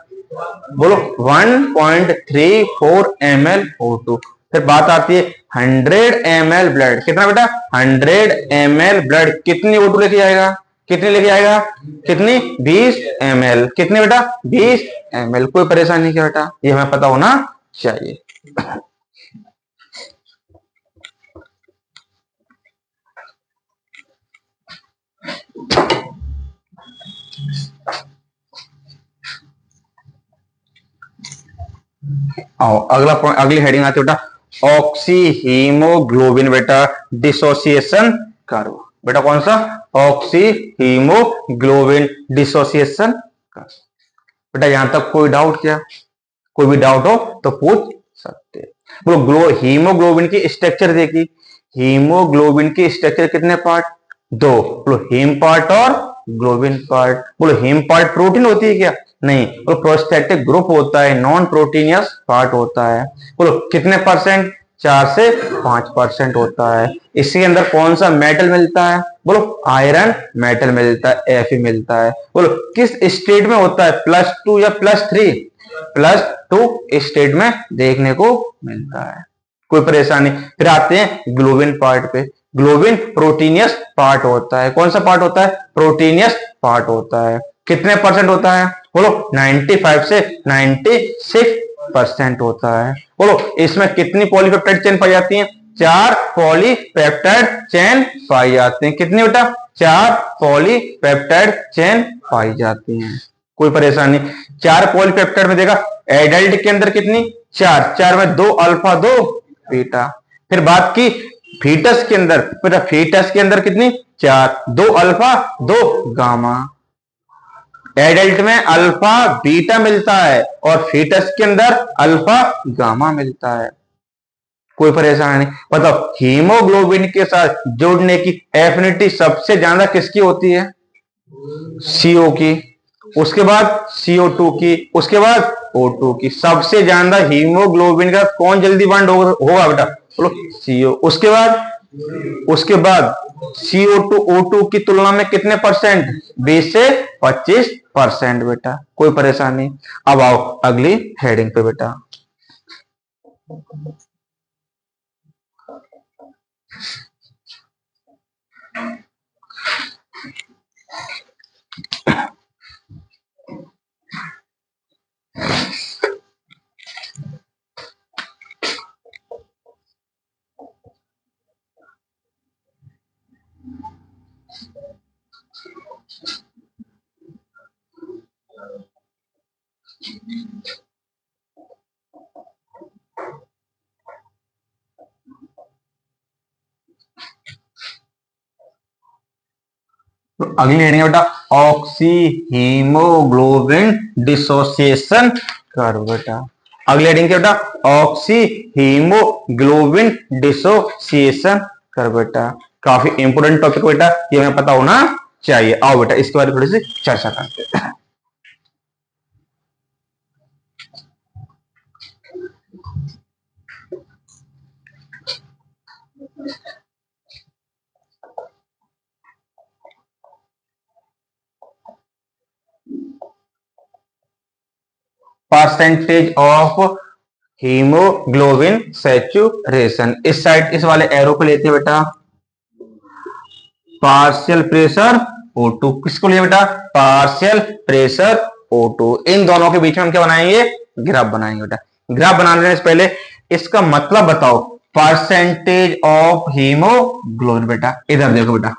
S1: बोलो 1.34 ml O2। फिर बात आती है 100 ml ब्लड कितना बेटा? 100 ml ब्लड कितनी O2 लेके जाएगा? कितनी लेके आएगा? कितनी? 20 ml। कितने बेटा? 20 ml। कोई परेशानी नहीं क्या बेटा? ये हमें पता होना चाहिए। आओ अगला पॉइंट, अगली हेडिंग आती है बेटा, ऑक्सी हीमोग्लोबिन बेटा डिसोसिएशन कर्व। बेटा कौन सा? Oxy haemoglobin dissociation curve. बेटा यहां तक कोई डाउट क्या? कोई भी डाउट हो तो पूछ सकते हैं। बोलो हीमोग्लोबिन की स्ट्रक्चर देखी, हीमोग्लोबिन की स्ट्रक्चर कितने पार्ट? दो। बोलो हीम पार्ट और ग्लोबिन पार्ट। बोलो हीम पार्ट प्रोटीन होती है क्या? नहीं। बोलो प्रोस्टैटिक ग्रुप होता है, नॉन प्रोटीनियस पार्ट होता है। बोलो कितने परसेंट? 4 से 5% होता है। इसके अंदर कौन सा मेटल मिलता है? बोलो आयरन मेटल मिलता है, Fe मिलता है। बोलो किस स्टेट में होता है? +2 या +3? +2 स्टेट में देखने को मिलता है। कोई परेशानी? फिर आते हैं ग्लोबिन पार्ट पे। ग्लोबिन प्रोटीनियस पार्ट होता है। कौन सा पार्ट होता है? प्रोटीनियस पार्ट होता है। कितने परसेंट होता है? बोलो 95 से 96% होता है। बोलो इसमें कितनी पॉलीपेप्टाइड चेन पाई जाती है? 4 पॉलीपेप्टाइड चेन पाई जाती है। कितनी बेटा? 4 पॉलीपेप्टाइड चेन पाई जाती हैं। कोई परेशानी? 4 पॉलीपेप्टाइड में देखा, एडल्ट के अंदर कितनी? 4, 4 में 2 अल्फा 2 बीटा। फिर बात की फीटस के अंदर, बेटा फीटस के अंदर कितनी? 4, 2 अल्फा 2 गामा। एडल्ट में अल्फा बीटा मिलता है और फीटस के अंदर अल्फा गामा मिलता है। कोई परेशानी नहीं? बताओ हीमोग्लोबिन के साथ जोड़ने की एफिनिटी सबसे ज्यादा किसकी होती है? CO की, उसके बाद CO2 की, उसके बाद O2 की। सबसे ज्यादा हीमोग्लोबिन का कौन जल्दी बॉन्ड होगा बेटा? बोलो CO। उसके बाद CO2 O2 की तुलना में कितने परसेंट? 20 से 25% बेटा। कोई परेशानी? अब आओ अगली हेडिंग पे बेटा। तो अगली हेडिंग है बेटा ऑक्सी हीमोग्लोबिन डिसोसिएशन कर्व बेटा। अगली हेडिंग क्या बेटा? ऑक्सी हीमोग्लोबिन डिसोसिएशन कर्व बेटा। काफी इंपोर्टेंट टॉपिक बेटा, ये हमें पता होना चाहिए। आओ बेटा इसके बारे में थोड़ी सी चर्चा करते हैं। Percentage of haemoglobin saturation. इस साइड इस वाले एरो को लेते हैं बेटा पार्शियल प्रेशर O2। किसको लिए बेटा? Partial pressure O2। इन दोनों के बीच में हम क्या बनाएंगे? ग्राफ बनाएंगे बेटा। ग्राफ बनाने से पहले इसका मतलब बताओ। परसेंटेज ऑफ हीमोग्लोबिन बेटा, इधर देखो बेटा।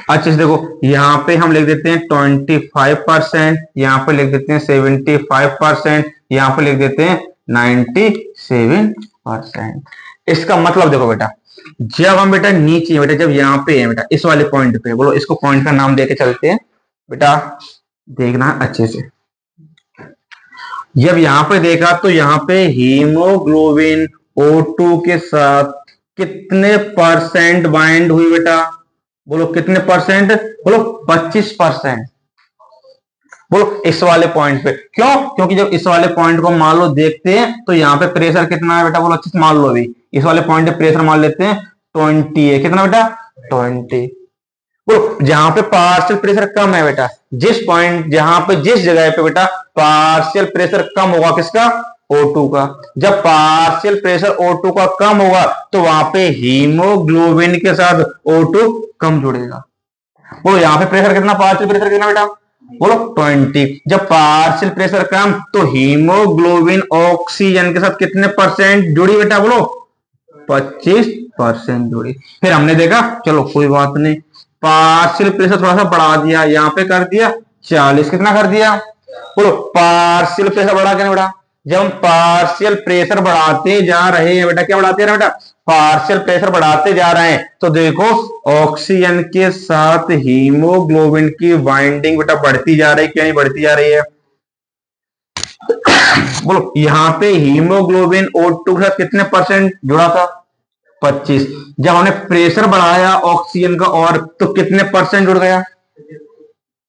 S1: अच्छा देखो यहां पे हम लिख देते हैं 25%, यहां पे लिख देते हैं 75%, यहां पे लिख देते हैं 97%। इसका मतलब देखो बेटा, जब हम बेटा नीचे बेटा, जब यहाँ पे है बेटा इस वाले पॉइंट पे, बोलो इसको पॉइंट का नाम देके चलते हैं बेटा, देखना अच्छे से। जब यहाँ पे देखा तो यहाँ पे हीमोग्लोबिन O2 के साथ कितने परसेंट बाइंड हुई बेटा? बोलो कितने परसेंट? बोलो 25%। बोलो इस वाले पॉइंट पे। क्यों? क्योंकि जब इस वाले पॉइंट को मान लो देखते हैं तो यहाँ पे प्रेशर कितना है बेटा? बोलो अच्छे से मान लो। अभी इस वाले पॉइंट पे प्रेशर मान लेते हैं 20 है। कितना बेटा? 20। बोलो जहां पे पार्शियल प्रेशर कम है बेटा, जिस पॉइंट जहां पे जिस जगह पे बेटा पार्शियल प्रेशर कम होगा किसका? O2 का। जब पार्शियल प्रेशर O2 का कम होगा तो वहां पे हीमोग्लोबिन के साथ O2 कम जुड़ेगा। बोलो यहाँ पे प्रेशर कितना? पार्शियल प्रेशर कितना बेटा? बोलो 20। जब पार्शियल प्रेशर कम तो हीमोग्लोबिन ऑक्सीजन के साथ कितने परसेंट जुड़ी बेटा? बोलो 25% जुड़ी। फिर हमने देखा चलो कोई बात नहीं, पार्शियल प्रेशर थोड़ा सा बढ़ा दिया, यहाँ पे कर दिया 40। कितना कर दिया? बोलो पार्शियल प्रेशर बढ़ा के नहीं बढ़ा? जब हम पार्शियल प्रेशर बढ़ाते जा रहे हैं बेटा, क्या बढ़ाते हैं बेटा, पार्शियल प्रेशर बढ़ाते जा रहे हैं, तो देखो ऑक्सीजन के साथ हीमोग्लोबिन की बाइंडिंग बेटा बढ़ती जा रही है, क्या नहीं बढ़ती जा रही है, बोलो यहाँ पे हीमोग्लोबिन O2 के साथ कितने परसेंट जुड़ा था, 25। जब हमने प्रेशर बढ़ाया ऑक्सीजन का और, तो कितने परसेंट जुड़ गया,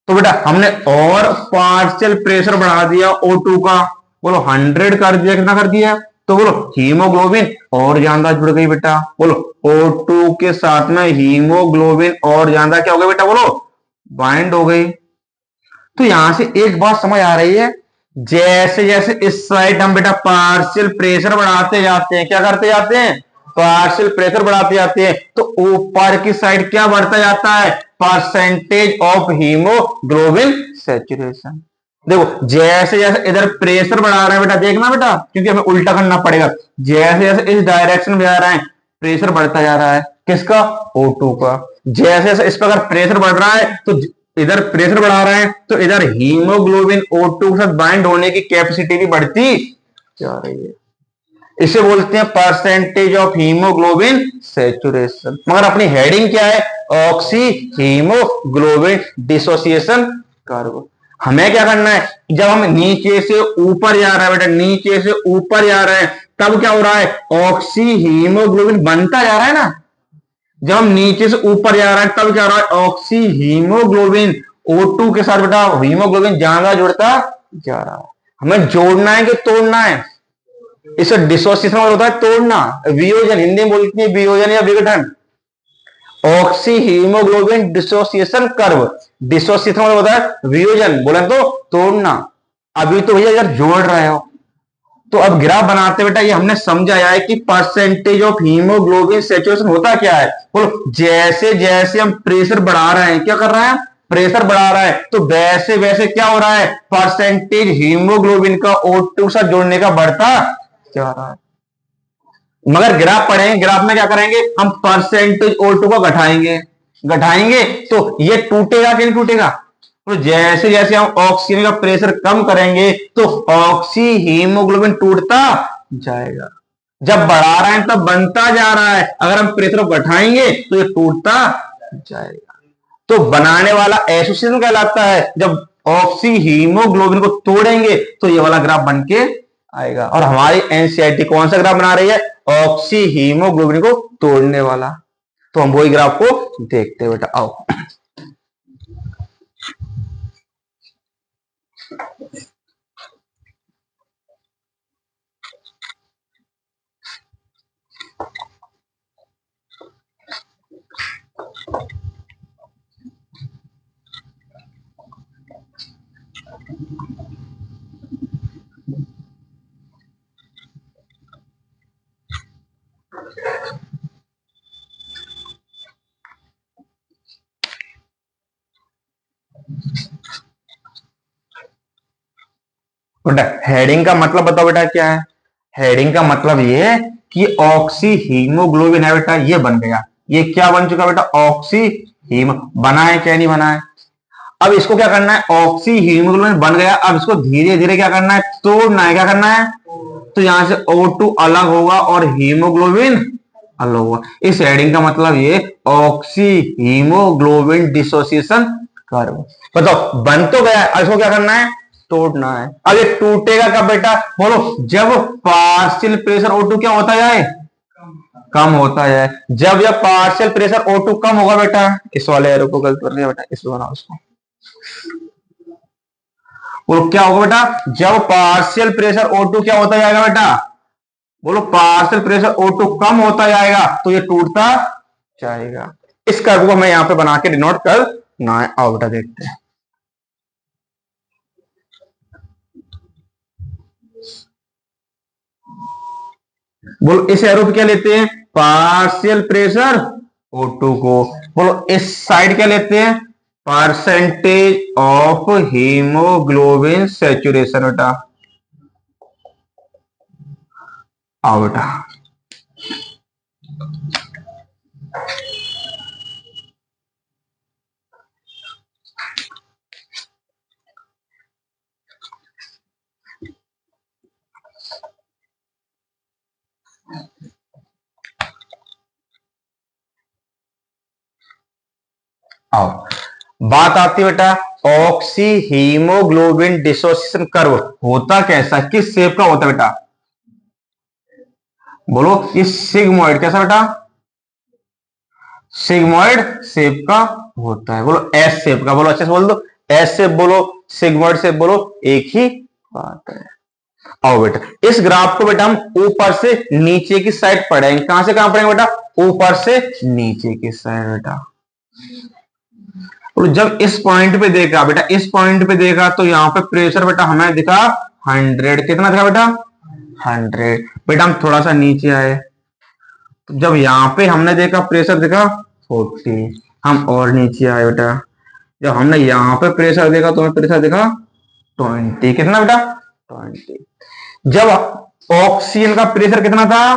S1: तो बेटा हमने और पार्शियल प्रेशर बढ़ा दिया O2 का, बोलो 100 कर दिया, कितना कर दिया, तो बोलो हीमोग्लोबिन और ज्यादा जुड़ गई बेटा, बोलो O2 के साथ में हीमोग्लोबिन और ज्यादा क्या हो गया बेटा, बोलो बाइंड हो गई। तो यहां से एक बात समझ आ रही है, जैसे जैसे इस साइड हम बेटा पार्शियल प्रेशर बढ़ाते जाते हैं, क्या करते जाते हैं, पार्शियल प्रेशर बढ़ाते जाते हैं, तो ऊपर की साइड क्या बढ़ता जाता है, परसेंटेज ऑफ हीमोग्लोबिन सैचुरेशन। देखो जैसे जैसे इधर प्रेशर बढ़ा रहे हैं बेटा, देखना बेटा क्योंकि हमें उल्टा करना पड़ेगा, जैसे जैसे इस डायरेक्शन में जा रहे हैं प्रेशर बढ़ता जा रहा है, किसका, O2 का। जैसे जैसे इस पर अगर प्रेशर बढ़ रहा है तो इधर प्रेशर बढ़ा रहे हैं, तो इधर हीमोग्लोबिन O2 के साथ बाइंड होने की कैपेसिटी भी बढ़ती जा रही है। इसे बोलते हैं परसेंटेज ऑफ हीमोग्लोबिन सैचुरेशन। मगर अपनी हेडिंग क्या है, ऑक्सी हीमोग्लोबिन डिसोसिएशन कर्व। हमें क्या करना है, जब हम नीचे से ऊपर जा रहे हैं बेटा, नीचे से ऊपर जा रहे हैं, तब क्या हो रहा है, ऑक्सी हीमोग्लोबिन बनता जा रहा है ना। जब हम नीचे से ऊपर जा रहे हैं तब क्या हो रहा है, ऑक्सी हीमोग्लोबिन O2 के साथ बेटा हीमोग्लोबिन ज्यादा जुड़ता जा रहा है। हमें जोड़ना है कि तोड़ना है, इसे डिसोसिएशन होता है तोड़ना, वियोजन हिंदी में बोलती है, वियोजन या विघटन। Oxy haemoglobin dissociation curve, dissociation होता है वियोजन, बोले तो तोड़ना। अभी तो भैया यार जोड़ रहे हो, तो अब ग्राफ बनाते बेटा ये हमने समझाया है कि परसेंटेज ऑफ हीमोग्लोबिन सैचुरेशन होता क्या है, बोलो जैसे जैसे हम प्रेशर बढ़ा रहे हैं, क्या कर रहे हैं, प्रेशर बढ़ा रहा है, तो वैसे वैसे क्या हो रहा है, परसेंटेज हीमोग्लोबिन का O2 साथ जोड़ने का बढ़ता जा रहा है। मगर ग्राफ पढ़ेंगे, ग्राफ में क्या करेंगे, हम परसेंटेज O2 को घटाएंगे, घटाएंगे तो ये टूटेगा कि नहीं टूटेगा, तो जैसे जैसे हम ऑक्सीजन का प्रेशर कम करेंगे तो ऑक्सी हीमोग्लोबिन टूटता जाएगा। जब बढ़ा रहे हैं तब बनता जा रहा है, अगर हम प्रेशर को घटाएंगे तो ये टूटता जाएगा। तो बनाने वाला एसोसिएशन कहलाता है, जब ऑक्सी हीमोग्लोबिन को तोड़ेंगे तो ये वाला ग्राफ बन के आएगा। और हमारी एनसीईआरटी कौन सा ग्राफ बना रही है, ऑक्सी हीमोग्लोबिन को तोड़ने वाला। तो हम वही ग्राफ को देखते हैं बेटा, आओ। बेटा हेडिंग का मतलब बताओ बेटा क्या है, हेडिंग का मतलब ये है कि ऑक्सी हीमोग्लोबिन है बेटा, ये बन गया, ये क्या बन चुका बेटा, ऑक्सी हीम, बना है क्या नहीं बना है। अब इसको क्या करना है, ऑक्सी हीमोग्लोबिन बन गया, अब इसको धीरे धीरे क्या करना है, तोड़ना है, क्या करना है, तो यहां से O2 अलग होगा और हीमोग्लोबिन अलग होगा। इस हेडिंग का मतलब ये ऑक्सी हीमोग्लोबिन डिसोसिएशन कर्व। बताओ बन तो गया, अब इसको क्या करना है, तोड़ना है। अब ये टूटेगा कब बेटा, बोलो जब पार्शियल प्रेशर O2 क्या होता जाए, कम होता जाए। जब यह पार्शियल प्रेशर O2 कम होगा बेटा, इस वाले एरो को गलत कर दिया बेटा, इसको बनाओ इसको, वो क्या होगा बेटा, जब पार्शियल प्रेशर O2 क्या होता जाएगा बेटा, बोलो पार्शियल प्रेशर O2 कम होता जाएगा तो ये टूटता जाएगा। इस कर्व को मैं यहां पे बना के डिनोट कर ना, आओ बेटा देखते हैं। बोलो इस एरो पे क्या लेते हैं, पार्शियल प्रेशर O2 को, बोलो इस साइड क्या लेते हैं, परसेंटेज ऑफ हीमोग्लोबिन सैचुरेशन बेटा, आओ बेटा। आओ बात आती है बेटा ऑक्सी हीमोग्लोबिन डिसोसिएशन कर्व होता कैसा, किस शेप का होता है बेटा, बोलो। ये सिग्मोइड कैसा बेटा, सिग्मोइड शेप का होता है, बोलो एस शेप का, बोलो अच्छे से बोल दो, एस शेप बोलो, सिग्मोइड शेप बोलो, एक ही बात है। आओ बेटा इस ग्राफ को बेटा हम ऊपर से नीचे की साइड पढ़ेंगे, कहां से कहां पढ़ेंगे बेटा, ऊपर से नीचे की साइड बेटा। तो जब इस पॉइंट पे देखा बेटा, इस पॉइंट पे देखा तो यहाँ पे प्रेशर बेटा हमें दिखा 100, कितना दिखा बेटा 100। बेटा हम थोड़ा सा नीचे आए तो जब यहाँ पे हमने देखा प्रेशर दिखा 40, हम और नीचे आए बेटा, जब हमने यहाँ पे प्रेशर देखा तो हमें प्रेशर दिखा 20, कितना बेटा 20। जब ऑक्सीजन का प्रेशर कितना था,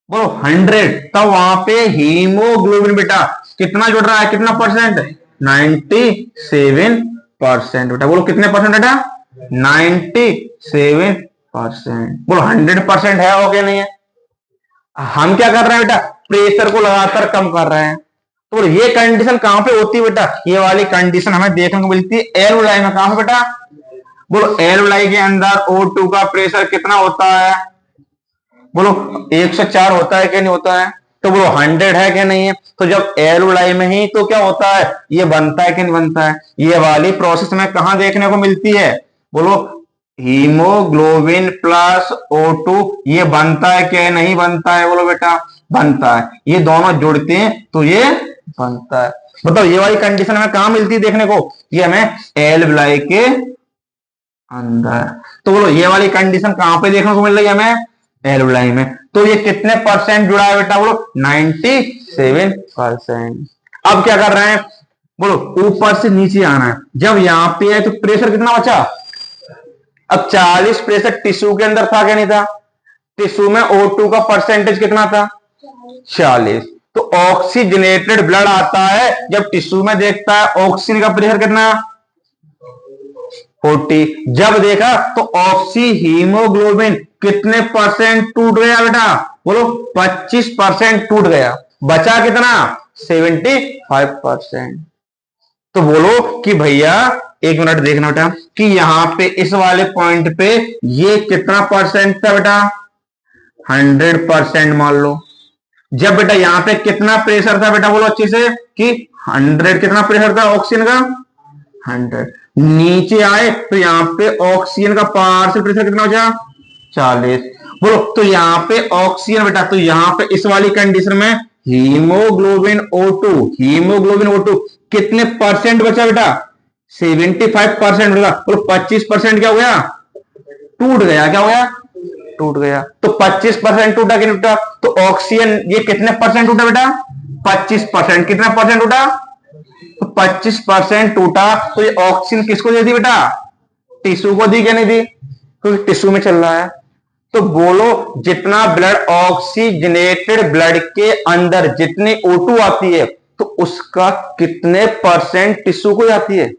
S1: बोलो 100, तब वहां पे हीमोग्लोबिन बेटा कितना जुड़ रहा है, कितना परसेंट, 97% बेटा, बोलो कितने परसेंट बेटा 97%। बोलो 100% है हो क्या नहीं है। हम क्या कर रहे हैं बेटा, प्रेशर को लगातार कम कर रहे हैं। तो ये कंडीशन कहां पे होती है बेटा, ये वाली कंडीशन हमें देखने को मिलती है एल्वुलाई में, कहां पे बेटा, बोलो एल्वुलाई के अंदर O2 का प्रेशर कितना होता है, बोलो 104 होता है क्या नहीं होता है, तो बोलो 100 है क्या नहीं है। तो जब एल्वुलाई में ही तो क्या होता है, ये बनता है कि नहीं बनता है। ये वाली प्रोसेस में कहां देखने को मिलती है, बोलो हीमोग्लोबिन प्लस O2, ये बनता है क्या नहीं बनता है, बोलो बेटा बनता है। ये दोनों जुड़ते हैं तो ये बनता है। बताओ ये वाली कंडीशन हमें कहां मिलती है देखने को, ये हमें एल्वुलाई के अंदर। तो बोलो ये वाली कंडीशन कहां पे देखने को मिल रही है हमें, एल्वुलाई में। तो ये कितने परसेंट जुड़ा है बेटा, बोलो 97%। अब क्या कर रहे हैं, बोलो ऊपर से नीचे आना है। जब यहां पे है तो प्रेशर कितना बचा, अब 40 प्रेशर टिश्यू के अंदर था क्या नहीं था, टिश्यू में O2 का परसेंटेज कितना था 40। तो ऑक्सीजनेटेड ब्लड आता है, जब टिश्यू में देखता है ऑक्सीजन का प्रेशर कितना 40। जब देखा तो ऑक्सी हीमोग्लोबिन कितने परसेंट टूट गया बेटा, बोलो 25% टूट गया, बचा कितना 75%। तो बोलो कि भैया एक मिनट देखना बेटा कि यहां पे इस वाले पॉइंट पे ये कितना परसेंट था बेटा 100% मान लो। जब बेटा यहां पे कितना प्रेशर था बेटा, बोलो अच्छे से कि 100, कितना प्रेशर था ऑक्सीजन का 100। नीचे आए तो यहाँ पे ऑक्सीजन का पार्शियल प्रेशर कितना बचा 40। बोलो तो यहाँ पे ऑक्सीजन बेटा, तो यहाँ पे इस वाली कंडीशन में हीमोग्लोबिन O2 कितने परसेंट बचा बेटा 75% बचा। बोलो 25% क्या हो गया, टूट गया, क्या हो गया टूट गया। तो 25% टूटा कि नहीं टूटा, तो ऑक्सीजन ये कितने परसेंट टूटा बेटा 25%, कितना परसेंट टूटा, तो 25% टूटा। तो ये ऑक्सीजन किसको दे दी बेटा, टिश्यू को दी क्या नहीं दी, क्योंकि टिश्यू में चल रहा है। तो बोलो जितना ब्लड ऑक्सीजनेटेड ब्लड के अंदर जितनी O2 आती है तो उसका कितने परसेंट टिश्यू को जाती है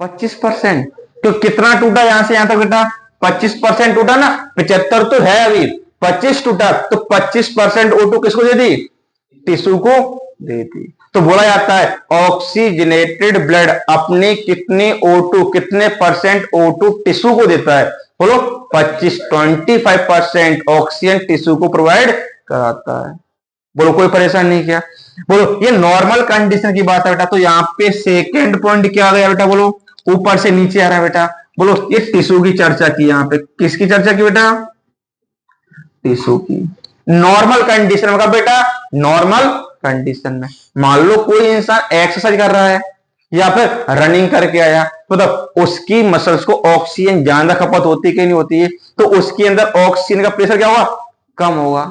S1: 25%। तो कितना टूटा यहां से यहां तक बेटा 25% टूटा ना, 75 तो है अभी, 25 टूटा, तो 25% O2 किसको दे दी, टिश्यू को दे दी। तो बोला जाता है ऑक्सीजनेटेड ब्लड अपने कितने O2 कितने परसेंट O2 टिश्यू को देता है, बोलो 25% ऑक्सीजन टिश्यू को प्रोवाइड कराता है। बोलो कोई परेशान नहीं किया। बोलो ये नॉर्मल कंडीशन की बात है बेटा। तो यहाँ पे सेकेंड पॉइंट क्या आ गया बेटा, बोलो ऊपर से नीचे आ रहा है बेटा। बोलो ये टिश्यू की चर्चा की, यहाँ पे किसकी चर्चा की बेटा, टिश्यू की। नॉर्मल कंडीशन में बेटा, नॉर्मल कंडीशन में मान लो कोई इंसान एक्सरसाइज कर रहा है या फिर रनिंग करके आया, मतलब उसकी मसल्स को ऑक्सीजन ज्यादा खपत होती है कि नहीं होती है, तो उसके अंदर ऑक्सीजन का प्रेशर क्या होगा, कम होगा,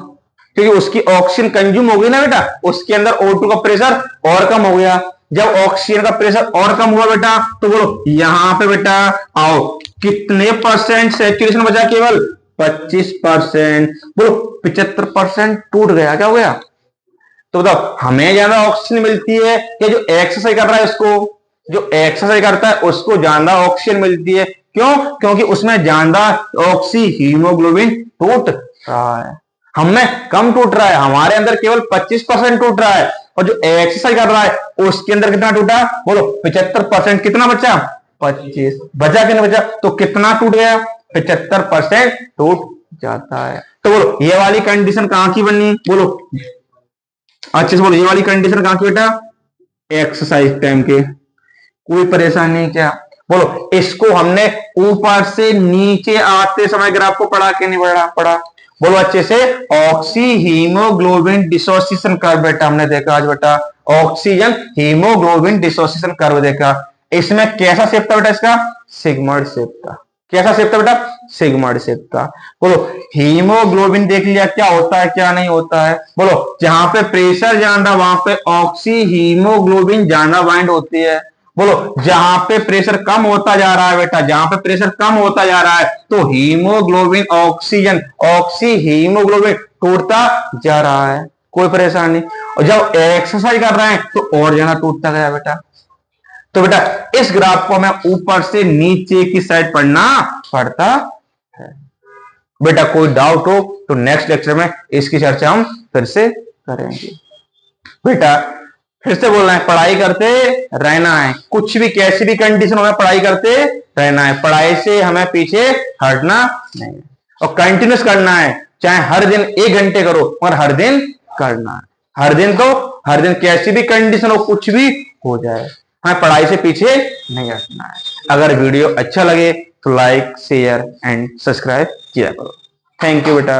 S1: क्योंकि उसकी ऑक्सीजन कंज्यूम हो गई ना बेटा, उसके अंदर O2 का प्रेशर और कम हो गया। जब ऑक्सीजन का प्रेशर और कम हुआ बेटा, तो बोलो यहां पे बेटा आओ कितने परसेंट सैचुरेशन बचा, केवल 25%। बोलो 75% टूट गया, क्या हो गया। तो बताओ हमें ज्यादा ऑक्सीजन मिलती है या जो एक्सरसाइज कर रहा है उसको, जो एक्सरसाइज करता है उसको ज्यादा ऑक्सीजन मिलती है, क्यों, क्योंकि उसमें ज्यादा ऑक्सी हीमोग्लोबिन टूट रहा है, हमें कम टूट रहा है, हमारे अंदर केवल 25% टूट रहा है। और जो एक्सरसाइज कर रहा है उसके अंदर कितना टूटा, बोलो 75%, कितना बचा 25, बचा कि नहीं बचा, तो कितना टूट गया 75% टूट जाता है। तो बोलो ये वाली कंडीशन कहां की बनी, बोलो अच्छे से बोलो, ये वाली कंडीशन कहां की बेटा, एक्सरसाइज टाइम के। कोई परेशानी क्या, बोलो इसको हमने ऊपर से नीचे आते समय ग्राफ को पढ़ा के नहीं पढ़ा, बोलो अच्छे से, ऑक्सी हीमोग्लोबिन डिसोसिएशन कर्व बेटा हमने देखा आज बेटा, ऑक्सीजन हीमोग्लोबिन डिसोसिएशन कर्व देखा। इसमें कैसा शेप था बेटा, इसका सिग्मॉइड शेप था। कैसा शेप था बेटा, सिग्मॉइड शेप था। बोलो हीमोग्लोबिन देख लिया क्या होता है क्या नहीं होता है, बोलो जहां पे प्रेशर ज्यादा वहां पे ऑक्सी हीमोग्लोबिन ज्यादा बाइंड होती है। बोलो जहां पे प्रेशर कम होता जा रहा है बेटा, जहां पे प्रेशर कम होता जा रहा है तो हीमोग्लोबिन ऑक्सीजन ऑक्सी हीमोग्लोबिन टूटता जा रहा है, कोई परेशानी नहीं। और जब एक्सरसाइज कर रहे हैं तो और ज्यादा टूटता गया बेटा। तो बेटा इस ग्राफ को हमें ऊपर से नीचे की साइड पढ़ना पड़ता है। बेटा कोई डाउट हो तो नेक्स्ट लेक्चर में इसकी चर्चा हम फिर से करेंगे। बेटा फिर से बोल रहे हैं, पढ़ाई करते रहना है, कुछ भी कैसी भी कंडीशन हो पढ़ाई करते रहना है, पढ़ाई से हमें पीछे हटना नहीं है और कंटिन्यूस करना है, चाहे हर दिन 1 घंटे करो और हर दिन करना है, हर दिन तो हर दिन कैसी भी कंडीशन हो कुछ भी हो जाए, हमें पढ़ाई से पीछे नहीं हटना है। अगर वीडियो अच्छा लगे तो लाइक शेयर एंड सब्सक्राइब किया करो। थैंक यू बेटा।